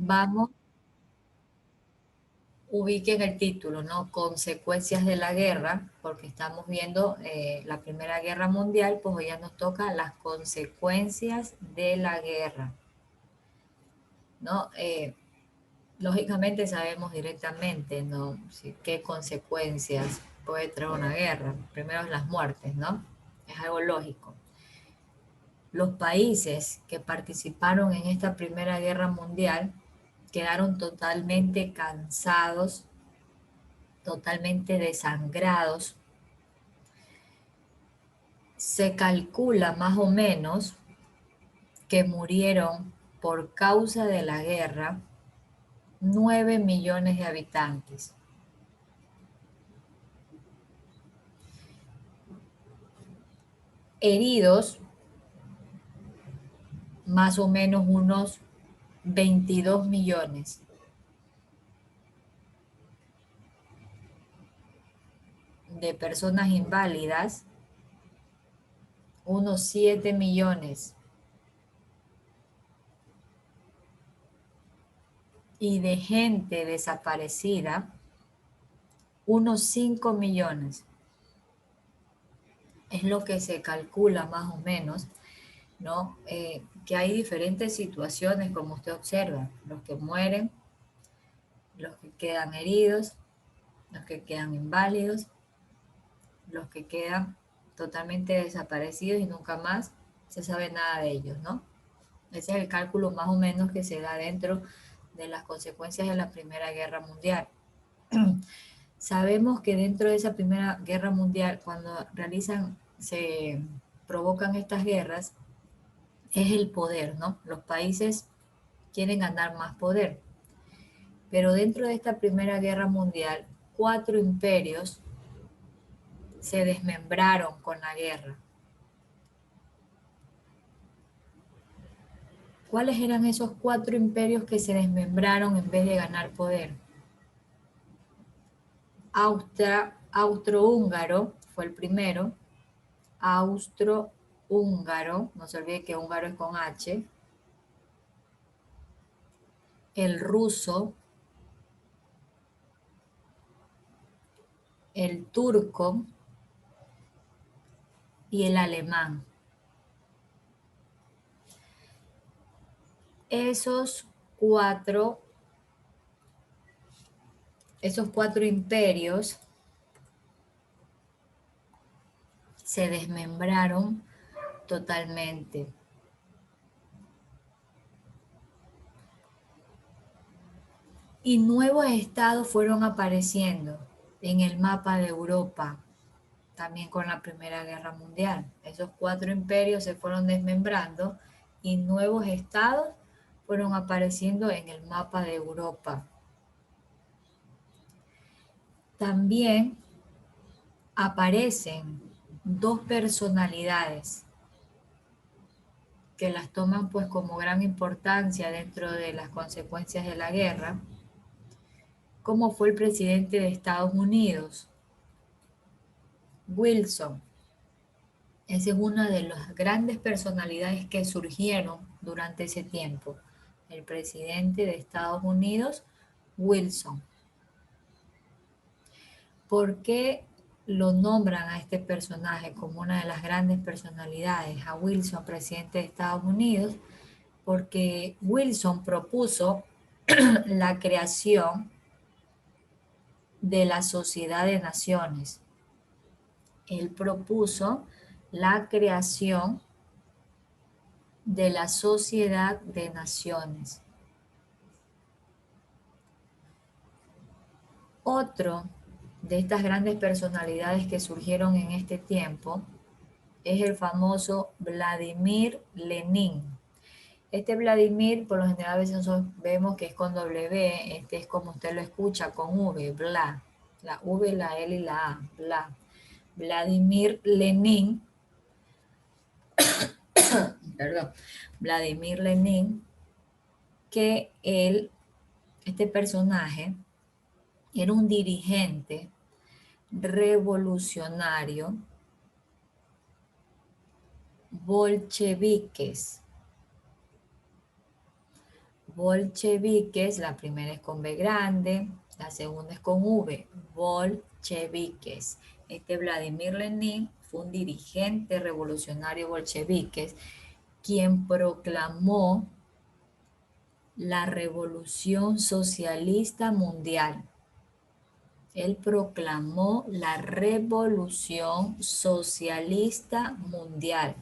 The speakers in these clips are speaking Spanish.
Vamos, ubiquen el título, ¿no? Consecuencias de la guerra, porque estamos viendo la Primera Guerra Mundial, pues hoy ya nos toca las consecuencias de la guerra, ¿no? Lógicamente sabemos directamente, ¿no? Qué consecuencias puede traer una guerra. Primero las muertes, ¿no? Es algo lógico. Los países que participaron en esta Primera Guerra Mundial quedaron totalmente cansados, totalmente desangrados. Se calcula más o menos que murieron por causa de la guerra 9 millones de habitantes. Heridos, más o menos unos 22 millones. De personas inválidas, unos 7 millones. Y de gente desaparecida, unos 5 millones. Es lo que se calcula más o menos, ¿no? Que hay diferentes situaciones, como usted observa, los que mueren, los que quedan heridos, los que quedan inválidos, los que quedan totalmente desaparecidos y nunca más se sabe nada de ellos, ¿no? Ese es el cálculo más o menos que se da dentro de las consecuencias de la Primera Guerra Mundial. Sabemos que dentro de esa Primera Guerra Mundial, cuando se provocan estas guerras, es el poder, ¿no? Los países quieren ganar más poder. Pero dentro de esta Primera Guerra Mundial, 4 imperios se desmembraron con la guerra. ¿Cuáles eran esos 4 imperios que se desmembraron en vez de ganar poder? Austrohúngaro fue el primero. Austrohúngaro, no se olvide que húngaro es con H. El ruso, el turco y el alemán. Esos cuatro, esos 4 imperios se desmembraron totalmente. Y nuevos estados fueron apareciendo en el mapa de Europa, también con la Primera Guerra Mundial. Esos 4 imperios se fueron desmembrando y nuevos estados fueron apareciendo en el mapa de Europa. También aparecen 2 personalidades que las toman pues como gran importancia dentro de las consecuencias de la guerra, como fue el presidente de Estados Unidos, Wilson. Esa es una de las grandes personalidades que surgieron durante ese tiempo, el presidente de Estados Unidos, Wilson. ¿Por qué lo nombran a este personaje como una de las grandes personalidades, a Wilson, presidente de Estados Unidos? Porque Wilson propuso la creación de la Sociedad de Naciones. Él propuso la creación de la Sociedad de Naciones. Otro de estas grandes personalidades que surgieron en este tiempo es el famoso Vladimir Lenin. Este Vladimir, por lo general, a veces nosotros vemos que es con W, este es como usted lo escucha, con V, bla. La V, la L y la A, bla. Vladimir Lenin, perdón, Vladimir Lenin, que este personaje era un dirigente revolucionario bolcheviques. Bolcheviques, la primera es con B grande, la segunda es con V, bolcheviques. Este Vladimir Lenin fue un dirigente revolucionario bolcheviques quien proclamó la revolución socialista mundial. Él proclamó la revolución socialista mundial.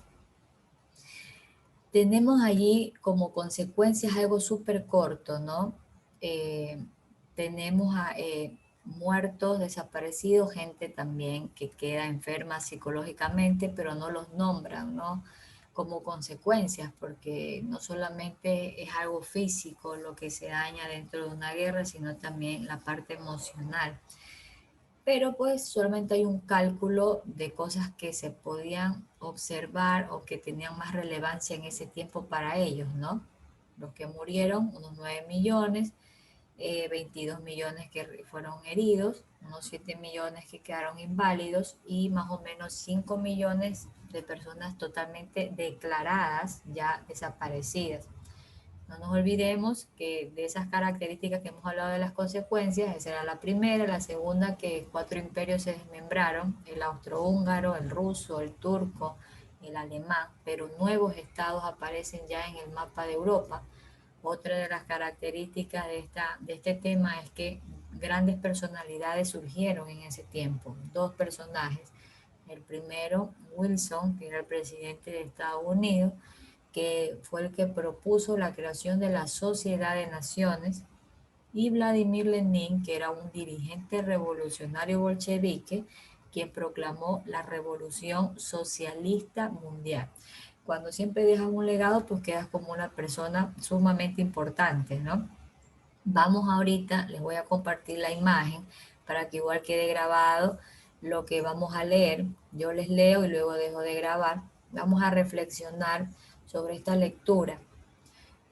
Tenemos allí como consecuencias algo súper corto, ¿no? Eh, tenemos muertos, desaparecidos, gente también que queda enferma psicológicamente, pero no los nombran, ¿no? Como consecuencias, porque no solamente es algo físico lo que se daña dentro de una guerra, sino también la parte emocional. Pero pues solamente hay un cálculo de cosas que se podían observar o que tenían más relevancia en ese tiempo para ellos, ¿no? Los que murieron, unos 9 millones, 22 millones que fueron heridos, unos 7 millones que quedaron inválidos y más o menos 5 millones de personas totalmente declaradas ya desaparecidas. No nos olvidemos que de esas características que hemos hablado de las consecuencias, esa era la primera, la segunda que 4 imperios se desmembraron, el austrohúngaro, el ruso, el turco, el alemán, pero nuevos estados aparecen ya en el mapa de Europa. Otra de las características de este tema es que grandes personalidades surgieron en ese tiempo, dos personajes. El primero, Wilson, que era el presidente de Estados Unidos, que fue el que propuso la creación de la Sociedad de Naciones, y Vladimir Lenin, que era un dirigente revolucionario bolchevique, quien proclamó la Revolución Socialista Mundial. Cuando siempre dejas un legado, pues quedas como una persona sumamente importante, ¿no? Vamos ahorita, les voy a compartir la imagen para que igual quede grabado lo que vamos a leer. Yo les leo y luego dejo de grabar. Vamos a reflexionar sobre esta lectura.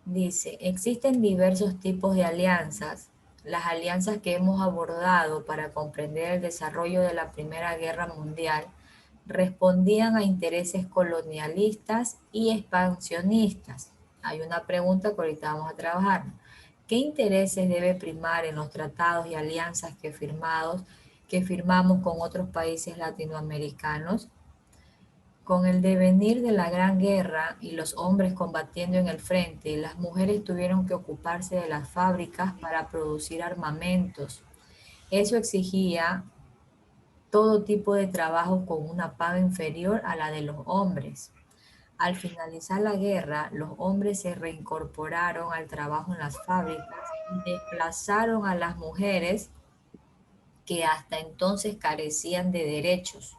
Dice, existen diversos tipos de alianzas. Las alianzas que hemos abordado para comprender el desarrollo de la Primera Guerra Mundial respondían a intereses colonialistas y expansionistas. Hay una pregunta que ahorita vamos a trabajar. ¿Qué intereses debe primar en los tratados y alianzas que firmamos con otros países latinoamericanos? Con el devenir de la Gran Guerra y los hombres combatiendo en el frente, las mujeres tuvieron que ocuparse de las fábricas para producir armamentos. Eso exigía todo tipo de trabajo con una paga inferior a la de los hombres. Al finalizar la guerra, los hombres se reincorporaron al trabajo en las fábricas y desplazaron a las mujeres que hasta entonces carecían de derechos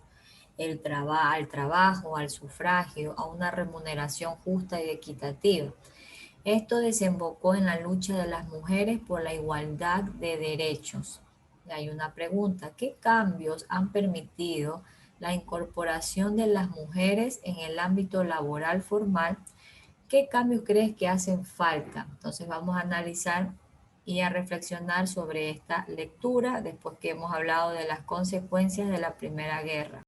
al trabajo, al sufragio, a una remuneración justa y equitativa. Esto desembocó en la lucha de las mujeres por la igualdad de derechos. Y hay una pregunta, ¿qué cambios han permitido la incorporación de las mujeres en el ámbito laboral formal? ¿Qué cambios crees que hacen falta? Entonces vamos a analizar y a reflexionar sobre esta lectura después que hemos hablado de las consecuencias de la Primera Guerra.